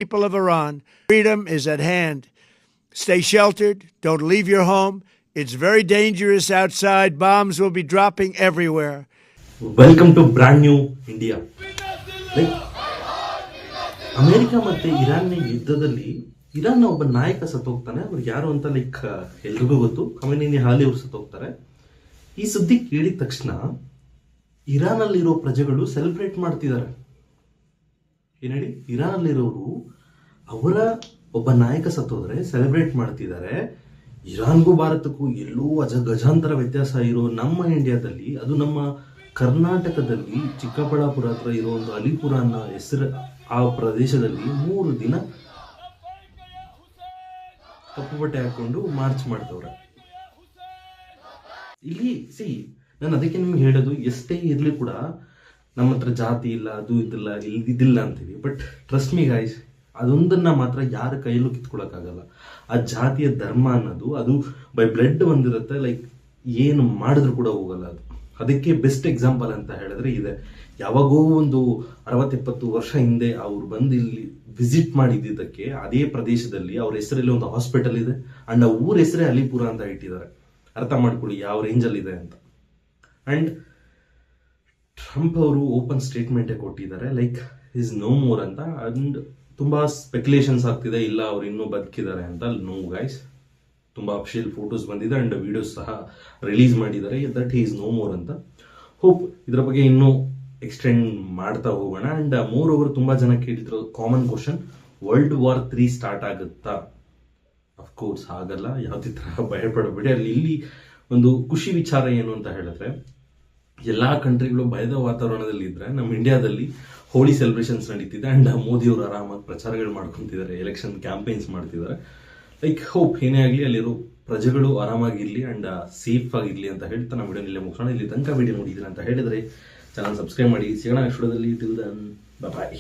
People of Iran, freedom is at hand. Stay sheltered. Don't leave your home. It's very dangerous outside. Bombs will be dropping everywhere. Welcome to brand new India. Like America ಮತ್ತೆ Iran ಯುದ್ಧದಲ್ಲಿ ಇರಾನ್ನ ಒಬ್ಬ ನಾಯಕ ಸತ್ತೋಗ್ತಾನೆ. ಅವ್ರು ಯಾರು ಅಂತ ಎಲ್ರಿಗೂ ಗೊತ್ತು, ಖಮೇನಿ ಹಾಲಿ ಅವ್ರು ಸತ್ತೋಗ್ತಾರೆ. ಈ ಸುದ್ದಿ ಕೇಳಿದ ತಕ್ಷಣ ಇರಾನ್ ಅಲ್ಲಿರೋ ಪ್ರಜೆಗಳು ಸೆಲೆಬ್ರೇಟ್ ಮಾಡ್ತಿದ್ದಾರೆ. ಏನ್ ಹೇಳಿ, ಇರಾನ್ ಅಲ್ಲಿರೋರು ಅವರ ಒಬ್ಬ ನಾಯಕ ಸತ್ತೋದ್ರೆ ಸೆಲೆಬ್ರೇಟ್ ಮಾಡ್ತಿದ್ದಾರೆ. ಇರಾನ್ಗೂ ಭಾರತಕ್ಕೂ ಎಲ್ಲೂ ಗಜಾಂತರ ವ್ಯತ್ಯಾಸ ಇರೋ ನಮ್ಮ ಇಂಡಿಯಾದಲ್ಲಿ, ಅದು ನಮ್ಮ ಕರ್ನಾಟಕದಲ್ಲಿ ಚಿಕ್ಕಬಳ್ಳಾಪುರ ಹತ್ರ ಇರೋ ಒಂದು ಅಲಿಪುರ ಅನ್ನೋ ಹೆಸರು ಆ ಪ್ರದೇಶದಲ್ಲಿ 3 ದಿನ ಕಪ್ಪು ಬಟ್ಟೆ ಹಾಕೊಂಡು ಮಾರ್ಚ್ ಮಾಡ್ತವ್ರೆ. ಇಲ್ಲಿ ನಾನು ಅದಕ್ಕೆ ನಿಮ್ಗೆ ಹೇಳೋದು, ಎಷ್ಟೇ ಇರ್ಲಿ ಕೂಡ ನಮ್ಮ ಹತ್ರ ಜಾತಿ ಇಲ್ಲ, ಅದು ಇದಿಲ್ಲ ಅಂತೀವಿ. ಬಟ್ ಟ್ರಸ್ಟ್ ಮೀ ಗೈಸ್, ಅದೊಂದನ್ನ ಮಾತ್ರ ಯಾರ ಕೈಯಲ್ಲೂ ಕಿತ್ಕೊಳಕ್ಕಾಗಲ್ಲ. ಆ ಜಾತಿಯ ಧರ್ಮ ಅನ್ನೋದು ಅದು ಬೈ ಬ್ಲಡ್ ಬಂದಿರುತ್ತೆ. ಏನು ಮಾಡಿದ್ರು ಕೂಡ ಹೋಗಲ್ಲ ಅದು. ಅದಕ್ಕೆ ಬೆಸ್ಟ್ ಎಕ್ಸಾಂಪಲ್ ಅಂತ ಹೇಳಿದ್ರೆ ಇದೆ. ಯಾವಾಗೋ ಒಂದು 60-70 ವರ್ಷ ಹಿಂದೆ ಅವ್ರು ಬಂದು ಇಲ್ಲಿ ವಿಸಿಟ್ ಮಾಡಿದ್ದಕ್ಕೆ ಅದೇ ಪ್ರದೇಶದಲ್ಲಿ ಅವ್ರ ಹೆಸರಲ್ಲಿ ಒಂದು ಹಾಸ್ಪಿಟಲ್ ಇದೆ ಅಂಡ್ ಆ ಊರ ಹೆಸರೇ ಅಲಿಪುರ ಅಂತ ಇಟ್ಟಿದ್ದಾರೆ. ಅರ್ಥ ಮಾಡ್ಕೊಳ್ಳಿ ಯಾವ ರೇಂಜಲ್ಲಿ ಇದೆ ಅಂತ. ಅಂಡ್ ಟ್ರಂಪ್ ಅವರು ಓಪನ್ ಸ್ಟೇಟ್ಮೆಂಟ್ ಕೊಟ್ಟಿದ್ದಾರೆ, ಇಸ್ ನೋ ಮೋರ್ ಅಂತ. ಅಂಡ್ ತುಂಬಾ ಸ್ಪೆಕ್ಯುಲೇಷನ್ಸ್ ಆಗ್ತಿದೆ, ಇಲ್ಲ ಅವ್ರು ಇನ್ನೂ ಬದುಕಿದ್ದಾರೆ ಅಂತ. ನೋ ಗೈಸ್, ತುಂಬಾ ಅಫಿಷಿಯಲ್ ಫೋಟೋಸ್ ಬಂದಿದೆ ಅಂಡ್ ವಿಡಿಯೋಸ್ ಸಹ ರಿಲೀಸ್ ಮಾಡಿದ್ದಾರೆ that he is no more ಅಂತ. ಹೋಪ್ ಇದ್ರ ಬಗ್ಗೆ ಇನ್ನೂ ಎಕ್ಸ್ಟೆಂಡ್ ಮಾಡ್ತಾ ಹೋಗೋಣ. ಅಂಡ್ ಮೋರ್ ಓವರ್ ತುಂಬಾ ಜನ ಕೇಳಿದ್ರು common question, World War III start ಆಗುತ್ತಾ? ಅಫ್ಕೋರ್ಸ್ ಆಗಲ್ಲ, ಯಾವುದೇ ತರ ಭಯಪಡಬೇಡಿ. ಇಲ್ಲಿ ಒಂದು ಖುಷಿ ವಿಚಾರ ಏನು ಅಂತ ಹೇಳಿದ್ರೆ, ಎಲ್ಲಾ ಕಂಟ್ರಿಗಳು ಭಯದ ವಾತಾವರಣದಲ್ಲಿ ಇದ್ರೆ ನಮ್ಮ ಇಂಡಿಯಾದಲ್ಲಿ ಹೋಳಿ ಸೆಲೆಬ್ರೇಷನ್ಸ್ ನಡೀತಿದೆ ಅಂಡ್ ಮೋದಿ ಅವರು ಆರಾಮಾಗಿ ಪ್ರಚಾರಗಳು ಮಾಡ್ಕೊಂತಿದ್ದಾರೆ, ಎಲೆಕ್ಷನ್ ಕ್ಯಾಂಪೇನ್ಸ್ ಮಾಡ್ತಿದ್ದಾರೆ. ಹೋಪ್ ಏನೇ ಆಗಲಿ ಅಲ್ಲಿರೋ ಪ್ರಜೆಗಳು ಆರಾಮಾಗಿರ್ಲಿ ಅಂಡ್ ಸೇಫ್ ಆಗಿರ್ಲಿ ಅಂತ ಹೇಳ್ತಾ ನಮ್ಮ ವಿಡಿಯೋ ಇಲ್ಲೇ ಮುಗಿಸೋಣ. ಇಲ್ಲಿ ತನಕ ವಿಡಿಯೋ ನೋಡಿದ್ರೆ ಅಂತ ಹೇಳಿದ್ರೆ ಚಾನಲ್ ಸಬ್ಸ್ಕ್ರೈಬ್ ಮಾಡಿ. ಸಿಗೋಣ ನೆಕ್ಸ್ಟ್ ವಿಡಿಯೋದಲ್ಲಿ. Till then, by.